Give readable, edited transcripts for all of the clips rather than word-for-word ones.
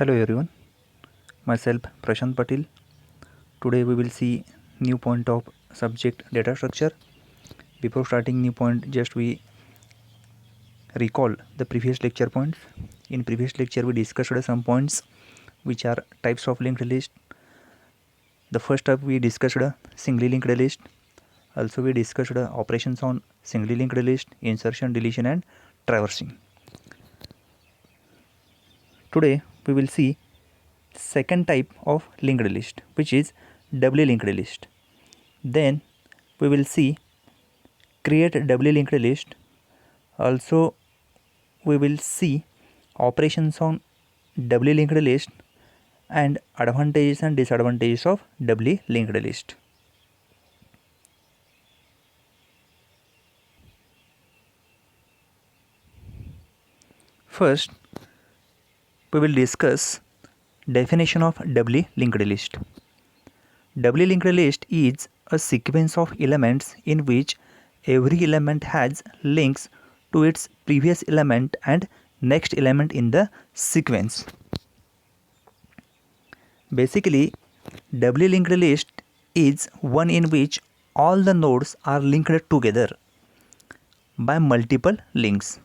Hello everyone, myself Prashant Patil. Today we will see new point of subject data structure. Before starting new point, just we recall the previous lecture points. In previous lecture we discussed some points which are types of linked list. The first type we discussed singly linked list. Also we discussed operations on singly linked list, insertion, deletion and traversing. Today we will see second type of linked list, which is doubly linked list. Then we will see create doubly linked list. Also we will see operations on doubly linked list and advantages and disadvantages of doubly linked list. First we will discuss definition of doubly linked list. Doubly linked list is a sequence of elements in which every element has links to its previous element and next element in the sequence. Basically, doubly linked list is one in which all the nodes are linked together by multiple links,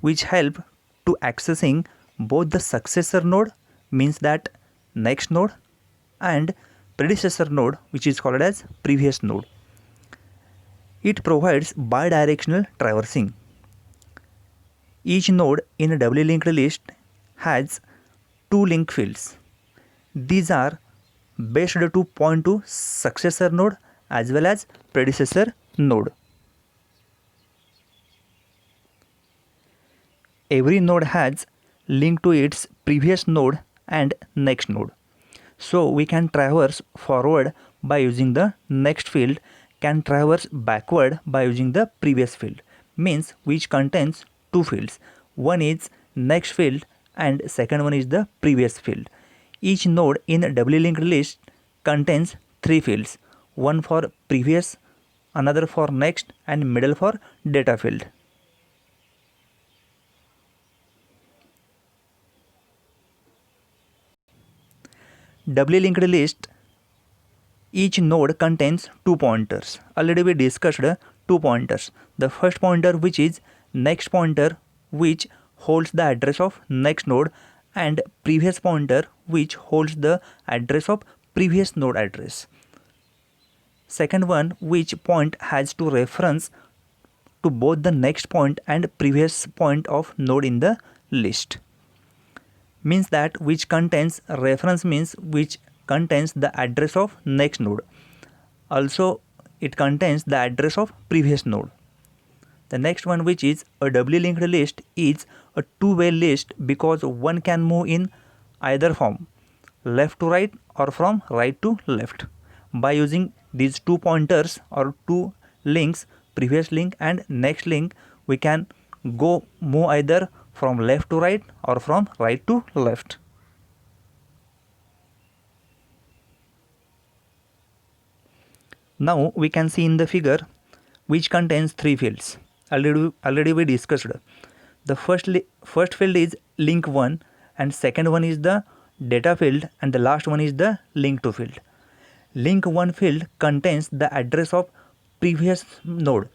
which help to accessing both the successor node, means that next node, and predecessor node, which is called as previous node. It provides bidirectional traversing. Each node in a doubly linked list has two link fields. These are based to point to successor node as well as predecessor node. Every node has link to its previous node and next node. So we can traverse forward by using the next field, can traverse backward by using the previous field, means which contains two fields. One is next field and second one is the previous field. Each node in a doubly linked list contains three fields, one for previous, another for next and middle for data field. Doubly linked list, each node contains two pointers. Already we discussed two pointers. The first pointer, which is next pointer, which holds the address of next node, and previous pointer, which holds the address of previous node address. Second one, which point has to reference to both the next point and previous point of node in the list, means that which contains reference, means which contains the address of next node. Also it contains the address of previous node. The next one, which is a doubly linked list, is a two-way list because one can move in either form, left to right or from right to left. By using these two pointers or two links, previous link and next link, we can move either from left to right or from right to left. Now we can see in the figure which contains three fields. Already we discussed. The first field is link 1 and second one is the data field and the last one is the link 2 field. Link 1 field contains the address of previous node.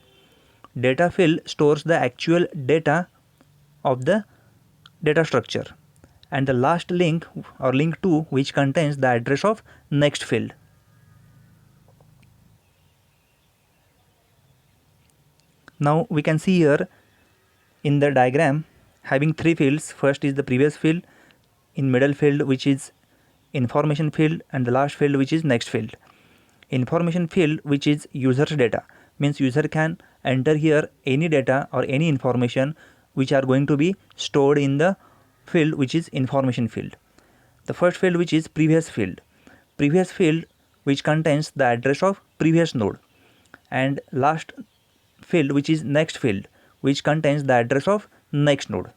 Data field stores the actual data of the data structure, and the last link or link 2, which contains the address of next field. Now we can see here in the diagram having three fields. First is the previous field, in middle field which is information field, and the last field which is next field. Information field, which is user's data, means user can enter here any data or any information which are going to be stored in the field which is information field. The first field, which is previous field, which contains the address of previous node, and last field, which is next field, which contains the address of next node.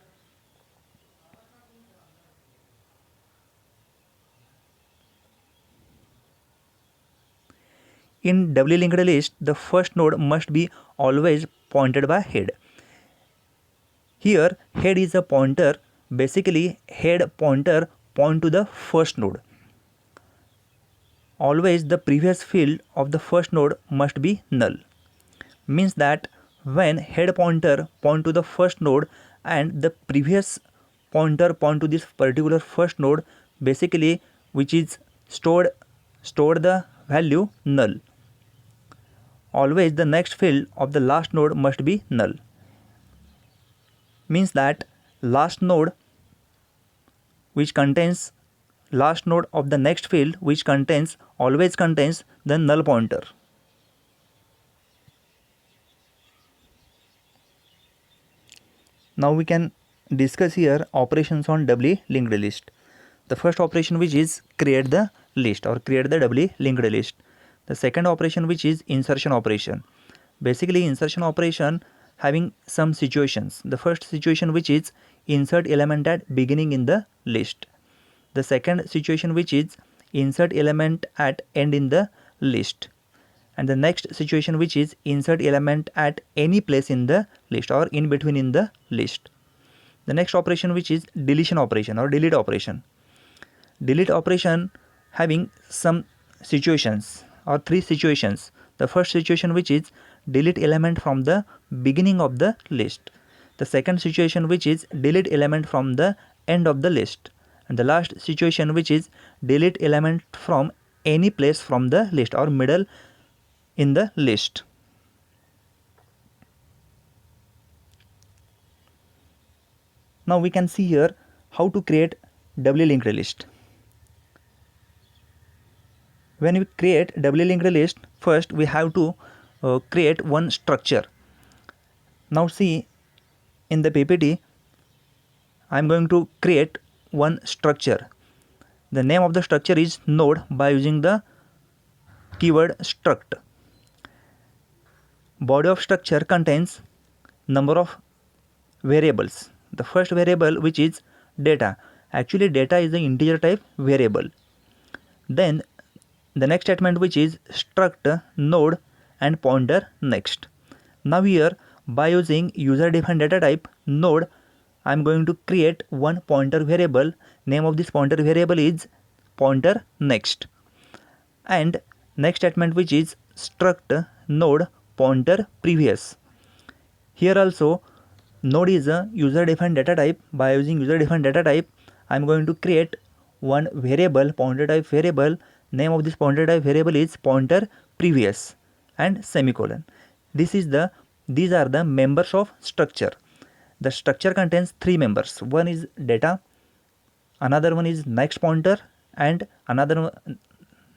In doubly linked list, the first node must be always pointed by head. Here head is a pointer. Basically head pointer point to the first node. Always the previous field of the first node must be null. Means that when head pointer point to the first node and the previous pointer point to this particular first node, basically which is stored the value null. Always the next field of the last node must be null. Means that last node of the next field which always contains the null pointer. Now we can discuss here operations on doubly linked list. The first operation which is create the list or create the doubly linked list. The second operation which is insertion operation. Basically insertion operation having some situations. The first situation which is insert element at beginning in the list. The second situation which is insert element at end in the list. And the next situation which is insert element at any place in the list or in between in the list. The next operation which is deletion operation or delete operation. Delete operation having some situations or three situations. The first situation which is delete element from the beginning of the list. The second situation which is delete element from the end of the list. And the last situation which is delete element from any place from the list or middle in the list. Now we can see here how to create doubly linked list. When we create doubly linked list, first we have to create one structure. Now see in the PPT, I am going to create one structure. The name of the structure is node by using the keyword struct. Body of structure contains number of variables. The first variable which is data. Actually data is an integer type variable. Then the next statement which is struct node and pointer next. Now here by using user defined data type node, I am going to create one pointer variable. Name of this pointer variable is pointer next. And next statement which is struct node pointer previous. Here also node is a user defined data type. By using user defined data type, I am going to create one variable, pointer type variable. Name of this pointer type variable is pointer previous and semicolon. These are the members of structure. The structure contains three members. One is data, another one is next pointer, and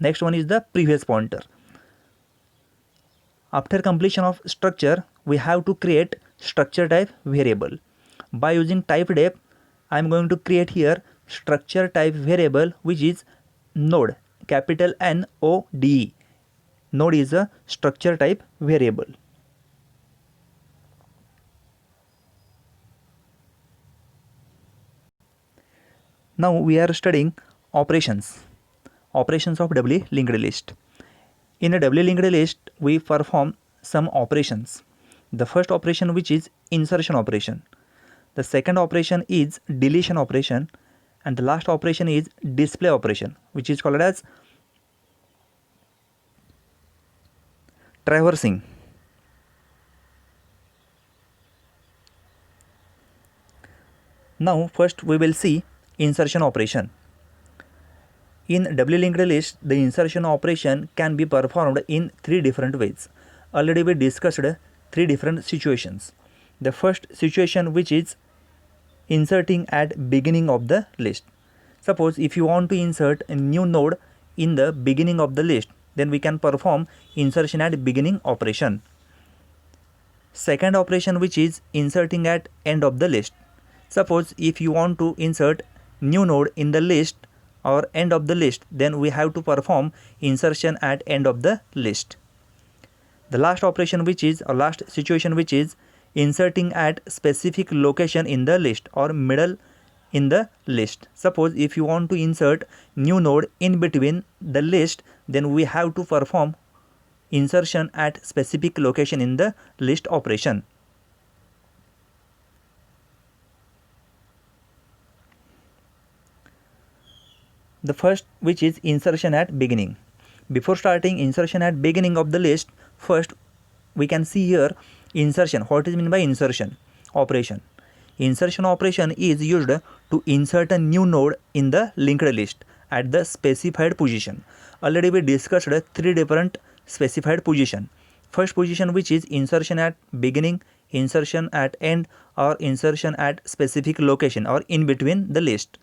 next one is the previous pointer. After completion of structure, we have to create structure type variable. By using type def, I am going to create here structure type variable which is node, capital NODE. Node is a structure type variable. Now we are studying operations of doubly linked list. In a doubly linked list, we perform some operations. The first operation which is insertion operation. The second operation is deletion operation, and the last operation is display operation, which is called as traversing. Now first we will see insertion operation. In doubly linked list, the insertion operation can be performed in three different ways. Already we discussed three different situations. The first situation which is inserting at beginning of the list. Suppose if you want to insert a new node in the beginning of the list, then we can perform insertion at beginning operation. Second operation which is inserting at end of the list. Suppose if you want to insert new node in the list or end of the list, then we have to perform insertion at end of the list. The last operation which is or last situation which is inserting at specific location in the list or middle in the list. Suppose if you want to insert new node in between the list, then we have to perform insertion at specific location in the list operation. The first, which is insertion at beginning. Before starting insertion at beginning of the list, first we can see here insertion. What is meant by insertion operation? Insertion operation is used to insert a new node in the linked list at the specified position. Already we discussed three different specified position. First position, which is insertion at beginning, insertion at end, or insertion at specific location or in between the list.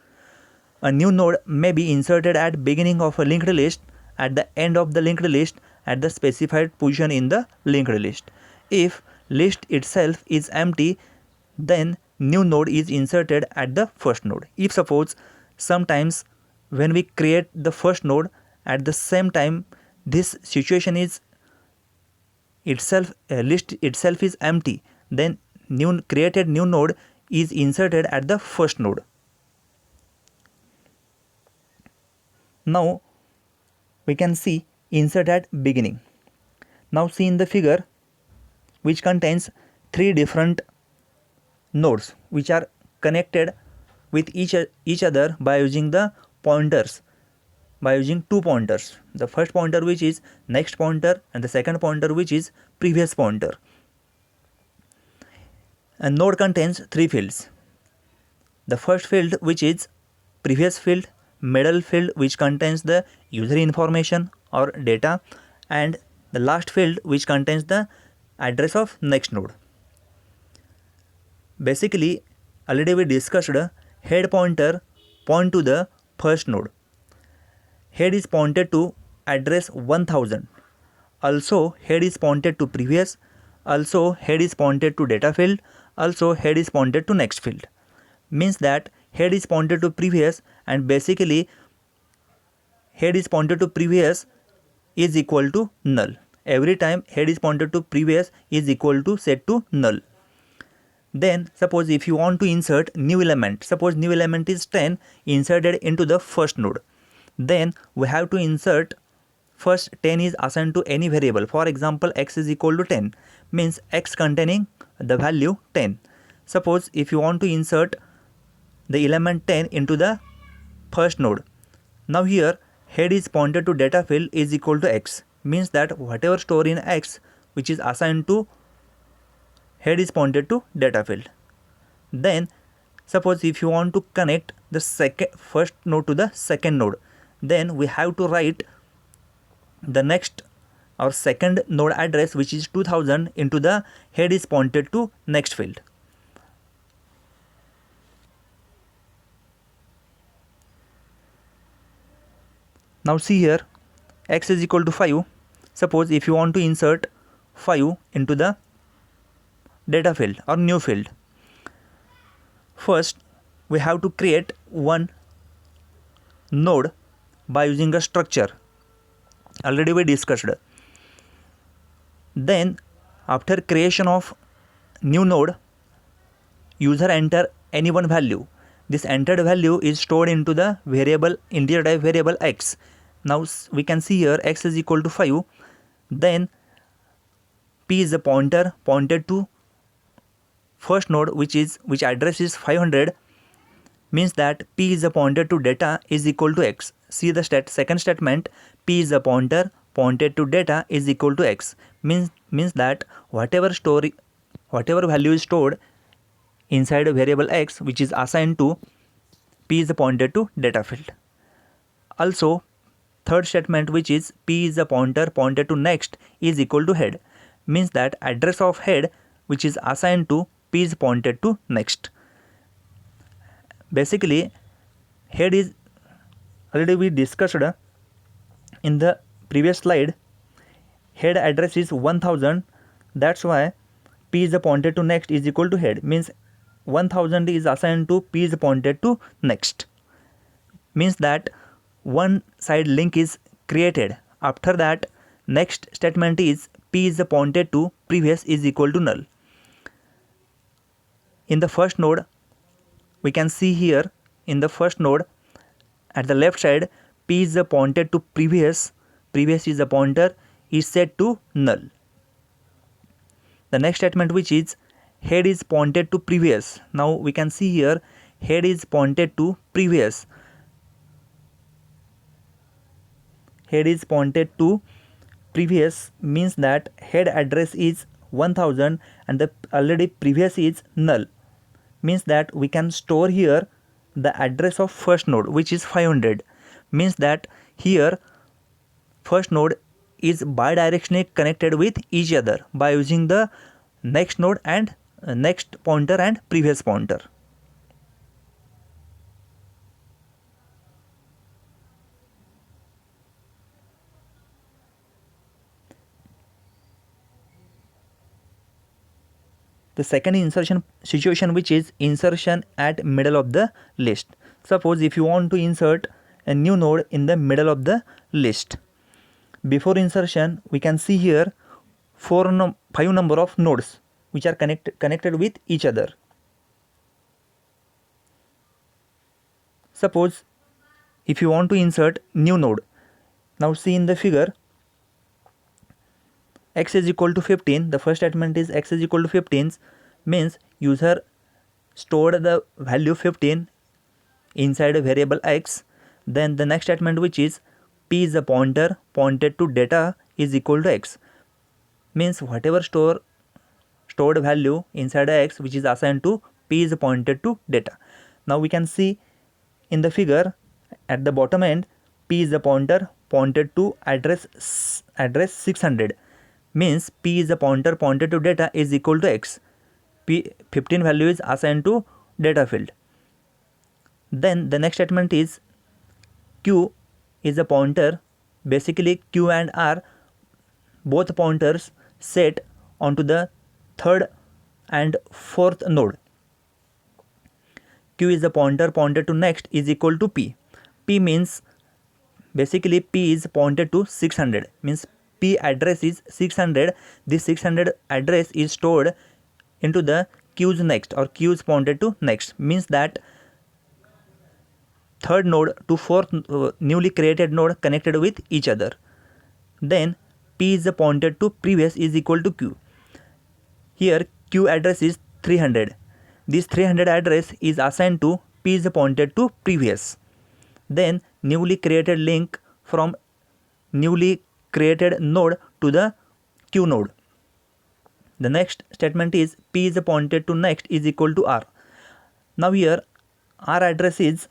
A new node may be inserted at beginning of a linked list, at the end of the linked list, at the specified position in the linked list. If list itself is empty, then new node is inserted at the first node. If suppose sometimes when we create the first node, at the same time this situation is itself list itself is empty, then new created new node is inserted at the first node. Now we can see insert at beginning. Now see in the figure, which contains three different nodes which are connected with each other by using the pointers, by using two pointers. The first pointer, which is next pointer, and the second pointer, which is previous pointer. A node contains three fields. The first field, which is previous field, middle field, which contains the user information or data, and the last field, which contains the address of next node. Basically, already we discussed head pointer point to the first node. Head is pointed to address 1000. Also head is pointed to previous. Also head is pointed to data field. Also head is pointed to next field. Means that head is pointed to previous, and basically head is pointed to previous is equal to null. Every time head is pointed to previous is equal to set to null. Then suppose if you want to insert new element, suppose new element is 10 inserted into the first node, then we have to insert first 10 is assigned to any variable. For example, x is equal to 10, means x containing the value 10. Suppose if you want to insert the element 10 into the first node, now here head is pointed to data field is equal to x, means that whatever store in x which is assigned to head is pointed to data field. Then suppose if you want to connect the first node to the second node, then we have to write the next or second node address, which is 2000, into the head is pointed to next field. Now see here, x is equal to 5. Suppose if you want to insert 5 into the data field or new field, first we have to create one node by using a structure. Already we discussed. Then after creation of new node, user enter any one value. This entered value is stored into the variable integer type variable x. Now we can see here x is equal to 5. Then p is the pointer pointed to first node, which address is 500, means that p is the pointer to data is equal to x. See the second statement, p is the pointer pointed to data is equal to x, means that whatever value is stored inside a variable x which is assigned to p is pointed to data field. Also third statement, which is p is the pointer pointed to next is equal to head, means that address of head which is assigned to p is pointed to next. Basically head is already we discussed in the previous slide. Head address is 1000, that's why p is pointed to next is equal to head, means 1000 is assigned to p is pointed to next, means that one side link is created. After that next statement is p is pointed to previous is equal to null. In the first node, we can see here in the first node at the left side, p is pointed to previous is a pointer is set to null. The next statement, which is head is pointed to previous, now we can see here head is pointed to previous, head is pointed to previous means that head address is 1000 and the already previous is null, means that we can store here the address of first node which is 500, means that here first node is bidirectionally connected with each other by using the next node and next pointer and previous pointer. The second insertion situation, which is insertion at middle of the list. Suppose if you want to insert a new node in the middle of the list, before insertion we can see here 5 number of nodes which are connected with each other. Suppose if you want to insert new node, now see in the figure x is equal to 15, the first statement is x is equal to 15, means user stored the value 15 inside a variable x. Then the next statement, which is p is a pointer pointed to data is equal to x, means whatever stored value inside a x which is assigned to p is pointed to data. Now we can see in the figure at the bottom end, p is a pointer pointed to address 600, means p is a pointer pointed to data is equal to x. P 15 value is assigned to data field. Then the next statement is q is a pointer, basically q and r both pointers set onto the third and fourth node. Q is a pointer pointed to next is equal to p. P means basically p is pointed to 600, means p address is 600. This 600 address is stored into the q's next or q's pointed to next, means that third node to fourth newly created node connected with each other. Then p is pointed to previous is equal to q. Here q address is 300. This 300 address is assigned to p is pointed to previous. Then newly created link from newly created node to the q node. The next statement is p is pointed to next is equal to r. Now here r address is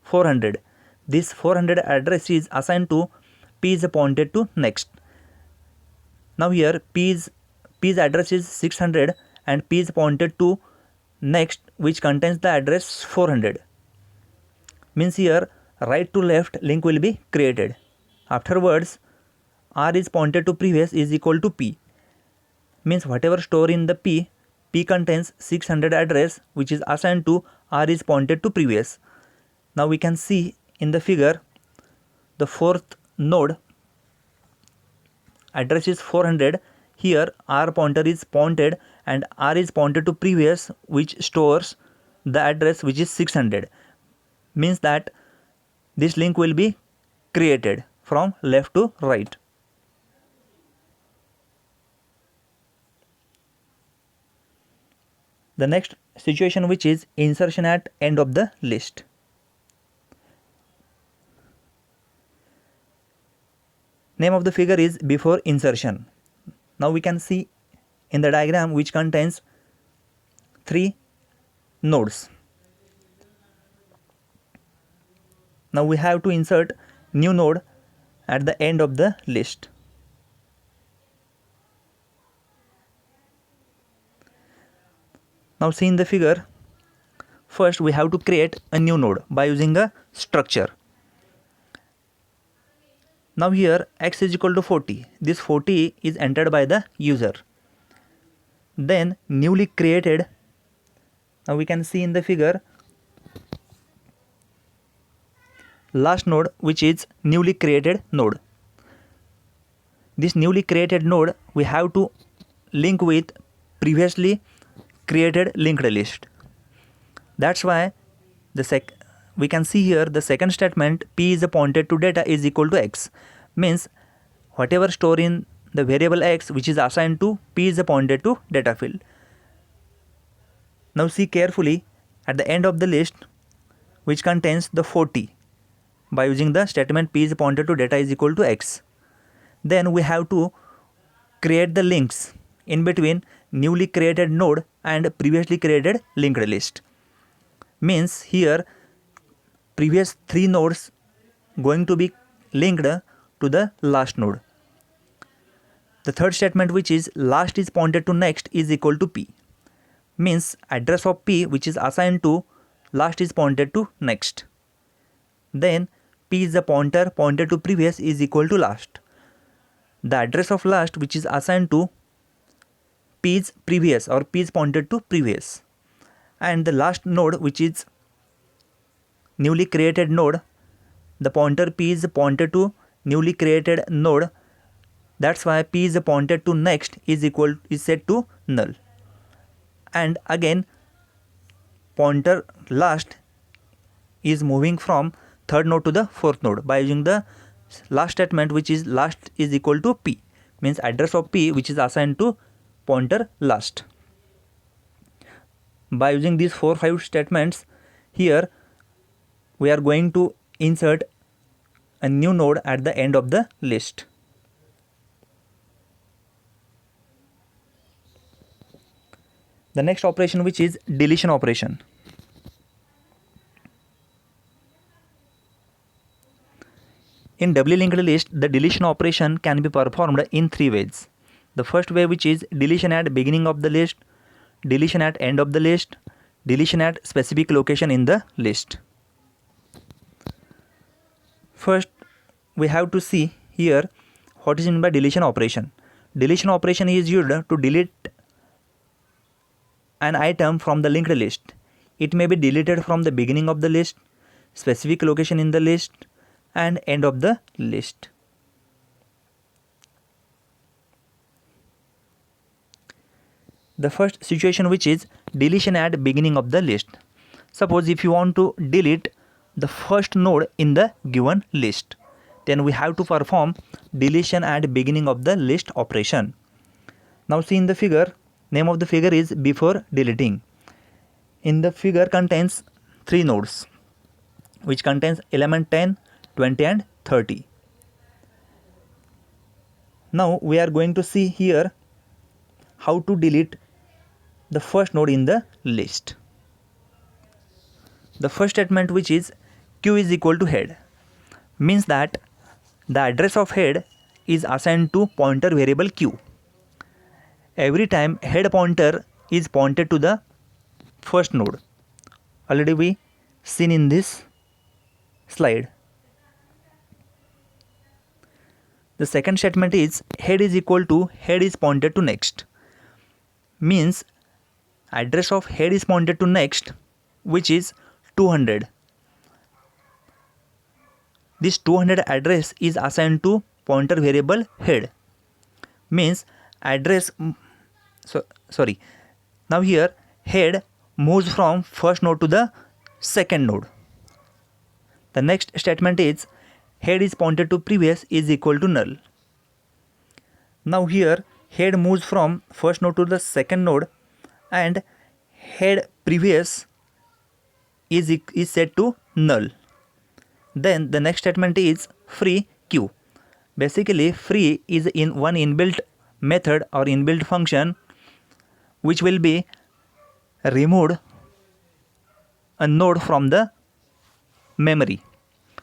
400. This 400 address is assigned to p is pointed to next. Now here p's address is 600 and p is pointed to next which contains the address 400. Means here right to left link will be created. Afterwards r is pointed to previous is equal to p. Means whatever store in the p contains 600 address which is assigned to r is pointed to previous. Now we can see in the figure the fourth node address is 400. Here r pointer is pointed and r is pointed to previous which stores the address which is 600, means that this link will be created from left to right. The next situation, which is insertion at end of the list. Name of the figure is before insertion. Now we can see in the diagram which contains 3 nodes. Now we have to insert new node at the end of the list. Now see in the figure, first we have to create a new node by using a structure. Now here x is equal to 40. This 40 is entered by the user. Then newly created, now we can see in the figure last node which is newly created node. This newly created node we have to link with previously created linked list. That's why we can see here the second statement p is pointed to data is equal to x, means whatever store in the variable x which is assigned to p is pointed to data field. Now see carefully at the end of the list which contains the 40. by using the statement p is pointer to data is equal to x. Then we have to create the links in between newly created node and previously created linked list. Means here previous 3 nodes going to be linked to the last node. The third statement, which is last is pointed to next, is equal to p. Means address of p which is assigned to last is pointed to next. Then p is the pointer pointed to previous is equal to last. The address of last which is assigned to p is previous or p is pointed to previous. And the last node which is newly created node, the pointer p is pointed to newly created node. That's why p is pointed to next is set to null. And again pointer last is moving from third node to the fourth node by using the last statement, which is last is equal to p. Means address of p which is assigned to pointer last. By using these 4-5 statements, here we are going to insert a new node at the end of the list. The next operation, which is deletion operation. In doubly linked list, the deletion operation can be performed in 3 ways. The first way, which is deletion at beginning of the list, deletion at end of the list, deletion at specific location in the list. First, we have to see here what is meant by deletion operation. Deletion operation is used to delete an item from the linked list. It may be deleted from the beginning of the list, specific location in the list, and end of the list. The first situation, which is deletion at beginning of the list. Suppose if you want to delete the first node in the given list, then we have to perform deletion at beginning of the list operation. Now see in the figure, name of the figure is before deleting. In the figure contains 3 nodes which contains element 10, 20 and 30. Now we are going to see here how to delete the first node in the list. The first statement, which is q is equal to head, means that the address of head is assigned to pointer variable q. Every time head pointer is pointed to the first node. Already we seen in this slide. The second statement is head is equal to head is pointed to next. Means address of head is pointed to next, which is 200. This 200 address is assigned to pointer variable head. Means address now here head moves from first node to the second node. The next statement is head is pointed to previous is equal to null. Now here head moves from first node to the second node and head previous is set to null. Then the next statement is free q. Basically free is in one inbuilt method or inbuilt function which will be removed a node from the memory.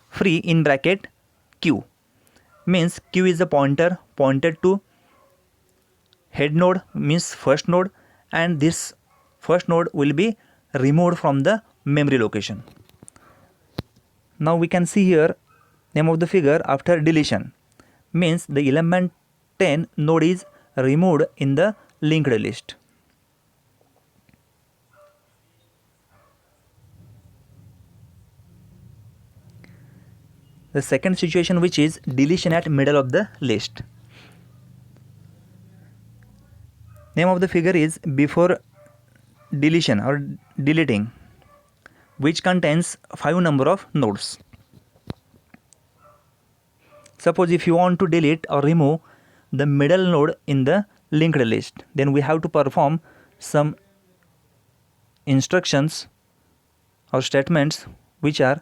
Free in bracket q means q is a pointer pointed to head node, means first node, and this first node will be removed from the memory location. Now we can see here name of the figure after deletion, means the element 10 node is removed in the linked list. The second situation, which is deletion at middle of the list. Name of the figure is before deletion or deleting, which contains 5 number of nodes. Suppose if you want to delete or remove the middle node in the linked list, then we have to perform some instructions or statements which are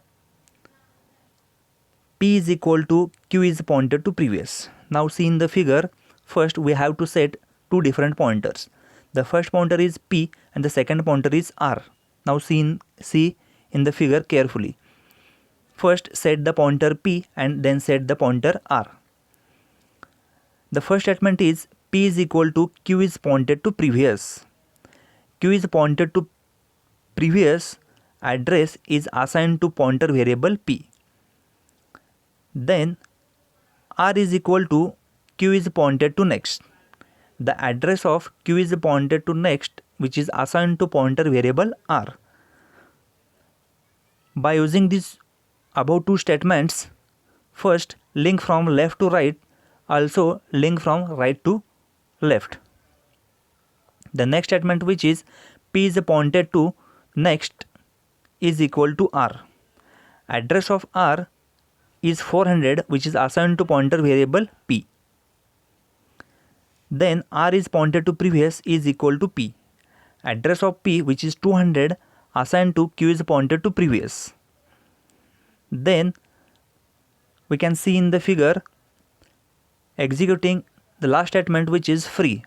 P is equal to Q is pointed to previous. Now see in the figure, first we have to set two different pointers. The first pointer is P and the second pointer is R. Now see in the figure carefully. First set the pointer P and then set the pointer R. The first statement is P is equal to Q is pointed to previous. Q is pointed to previous address is assigned to pointer variable P. Then R is equal to Q is pointed to next. The address of Q is pointed to next, which is assigned to pointer variable R. By using these above two statements, first link from left to right, also link from right to left. The next statement, which is P is pointed to next, is equal to R. Address of R is 400, which is assigned to pointer variable P. Then R is pointed to previous is equal to P. Address of P, which is 200, assigned to Q is pointed to previous. Then we can see in the figure executing the last statement, which is free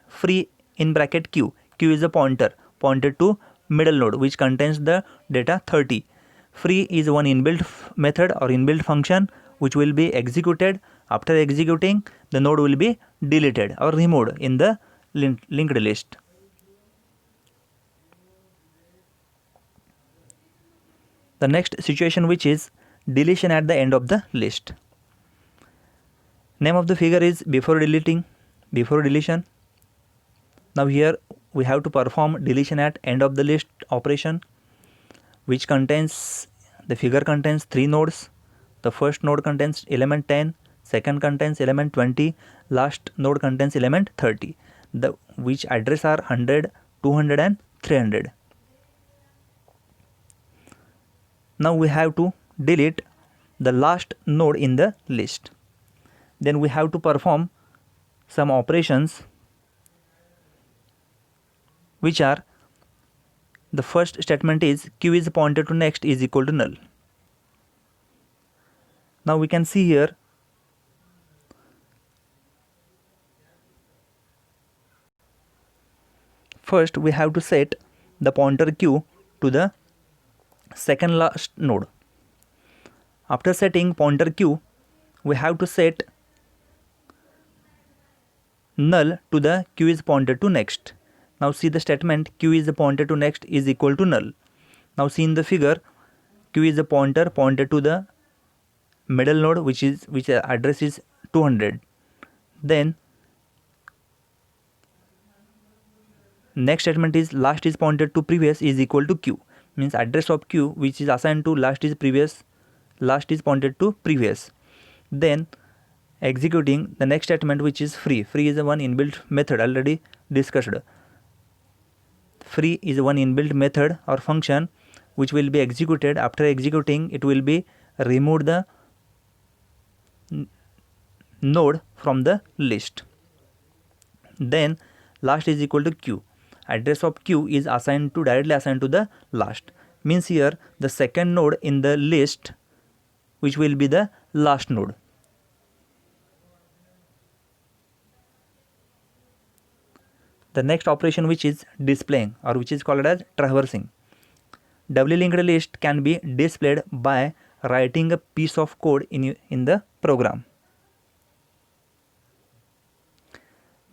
in bracket Q. Q is a pointer pointed to middle node, which contains the data 30. Free is one inbuilt method or inbuilt function which will be executed. After executing, the node will be deleted or removed in the linked list. The next situation, which is deletion at the end of the list. Name of the figure is before deletion. Now here we have to perform deletion at end of the list operation, which contains, the figure contains 3 nodes. The first node contains element 10, second contains element 20, last node contains element 30, which address are 100, 200 and 300. Now we have to delete the last node in the list. Then we have to perform some operations, which are, the first statement is Q is pointed to next is equal to null. Now we can see here first we have to set the pointer Q to the second last node. After setting pointer Q, we have to set null to the Q is pointed to next. Now see the statement Q is pointed to next is equal to null. Now see in the figure, Q is a pointer pointed to the middle node, which address is 200. Then next statement is last is pointed to previous is equal to Q, means address of Q which is assigned to last is previous, last is pointed to previous. Then executing the next statement, which is free is a one inbuilt method already discussed. Free is one inbuilt method or function which will be executed. After executing, it will be removed the node from the list. Then last is equal to Q. Address of Q is directly assigned to the last, means here the second node in the list, which will be the last node. The next operation, which is displaying or which is called as traversing. Doubly linked list can be displayed by writing a piece of code in the program.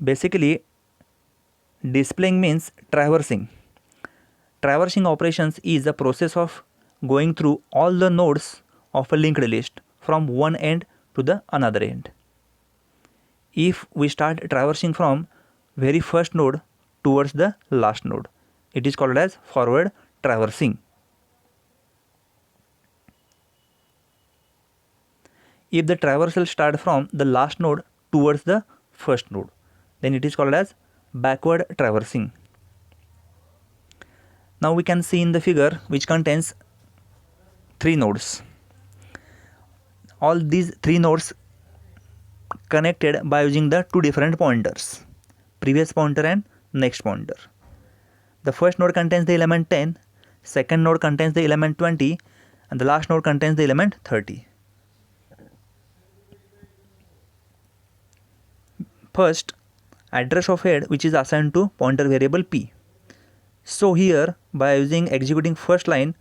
Basically, displaying means traversing. Traversing operations is the process of going through all the nodes of a linked list from one end to the another end. If we start traversing from very first node towards the last node, it is called as forward traversing. If the traversal starts from the last node towards the first node, then it is called as backward traversing. Now we can see in the figure, which contains 3 nodes. All these 3 nodes connected by using the 2 different pointers, previous pointer and next pointer. The first node contains the element 10, second node contains the element 20, and the last node contains the element 30. First, address of head which is assigned to pointer variable p. So here by using executing first line,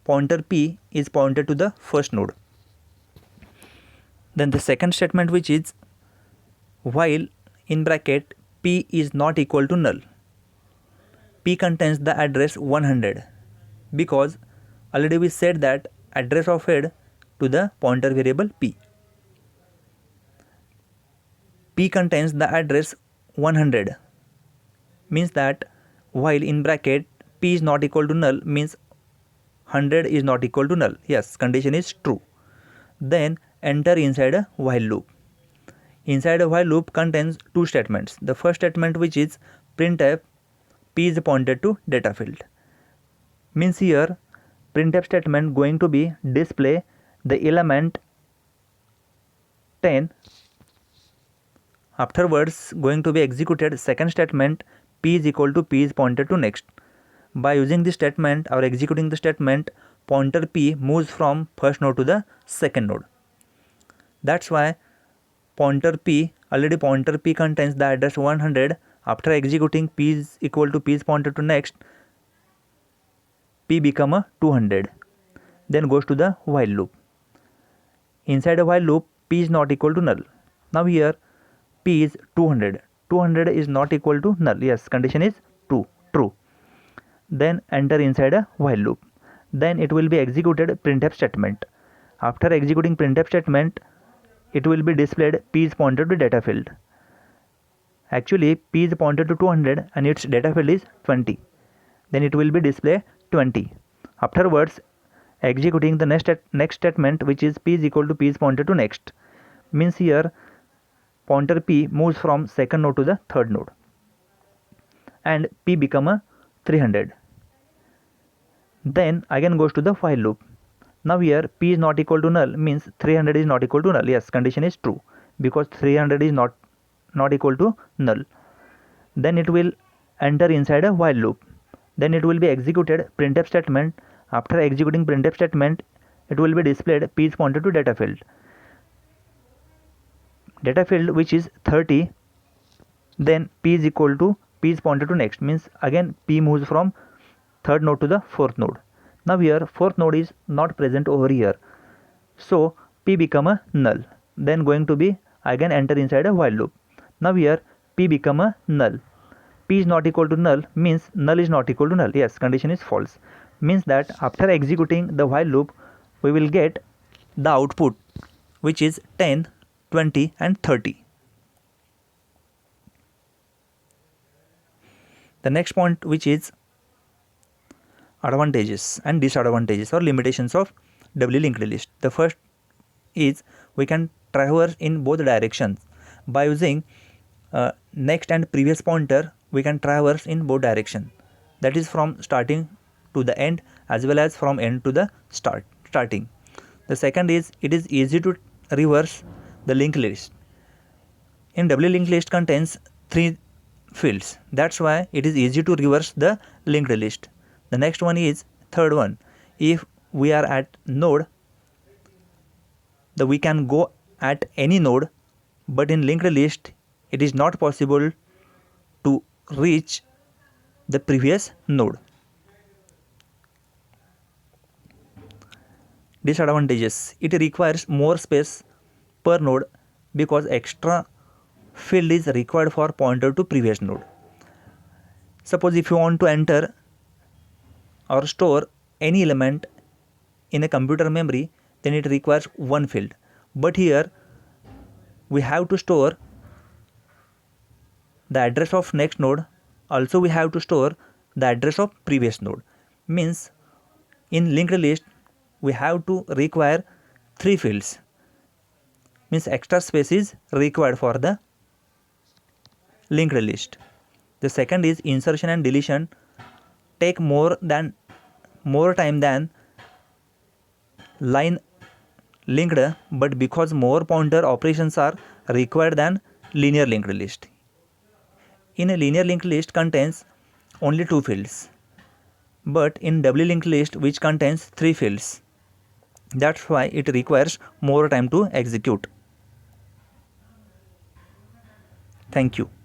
pointer p is pointed to the first node. Then the second statement which is while in bracket p is not equal to null. P contains the address 100 because already we said that address of head to the pointer variable p. P contains the address 100 means that while in bracket p is not equal to null means 100 is not equal to null. Yes, condition is true. Then enter inside a while loop. Inside a while loop contains two statements. The first statement which is printf p is pointed to data field. Means here printf statement going to be display the element 10. Afterwards going to be executed second statement p is equal to p is pointed to next. By using this statement or executing the statement, pointer p moves from first node to the second node. That's why pointer p contains the address 100. After executing p is equal to p is pointed to next, p become a 200. Then goes to the while loop. Inside a while loop p is not equal to null. Now here p is 200. 200 is not equal to null. Yes, condition is true. Then enter inside a while loop. Then it will be executed printf statement. After executing printf statement, it will be displayed p is pointed to data field. Actually p is pointed to 200 and its data field is 20. Then it will be display 20. Afterwards executing the next statement which is p is equal to p is pointed to next. Means here pointer p moves from second node to the third node and p become a 300. Then again goes to the while loop. Now here p is not equal to null means 300 is not equal to null. Yes, condition is true because 300 is not equal to null. Then it will enter inside a while loop. Then it will be executed printf statement. After executing printf statement, it will be displayed p is pointed to data field. Data field which is 30. Then p is equal to p is pointed to next means again p moves from third node to the fourth node. Now here fourth node is not present over here, so p become a null. Then going to be again enter inside a while loop. Now here p become a null. P is not equal to null means null is not equal to null. Yes, condition is false. Means that after executing the while loop, we will get the output which is 10, 20 and 30. The next point which is advantages and disadvantages or limitations of doubly linked list. The first is we can traverse in both directions. By using next and previous pointer, we can traverse in both directions. That is from starting to the end as well as from end to the starting. The second is it is easy to reverse the linked list. In doubly linked list contains 3 fields. That's why it is easy to reverse the linked list. The next one is third one. If we are at node, we can go at any node, but in linked list it is not possible to reach the previous node. Disadvantages: it requires more space per node because extra field is required for pointer to previous node. Suppose if you want to enter or store any element in a computer memory, then it requires one field. But here we have to store the address of next node. Also we have to store the address of previous node. Means in linked list we have to require 3 fields. Means extra space is required for the linked list. The second is insertion and deletion take more time than line linked, but because more pointer operations are required than linear linked list. In a linear linked list contains only 2 fields, but in doubly linked list which contains 3 fields. That's why it requires more time to execute. Thank you.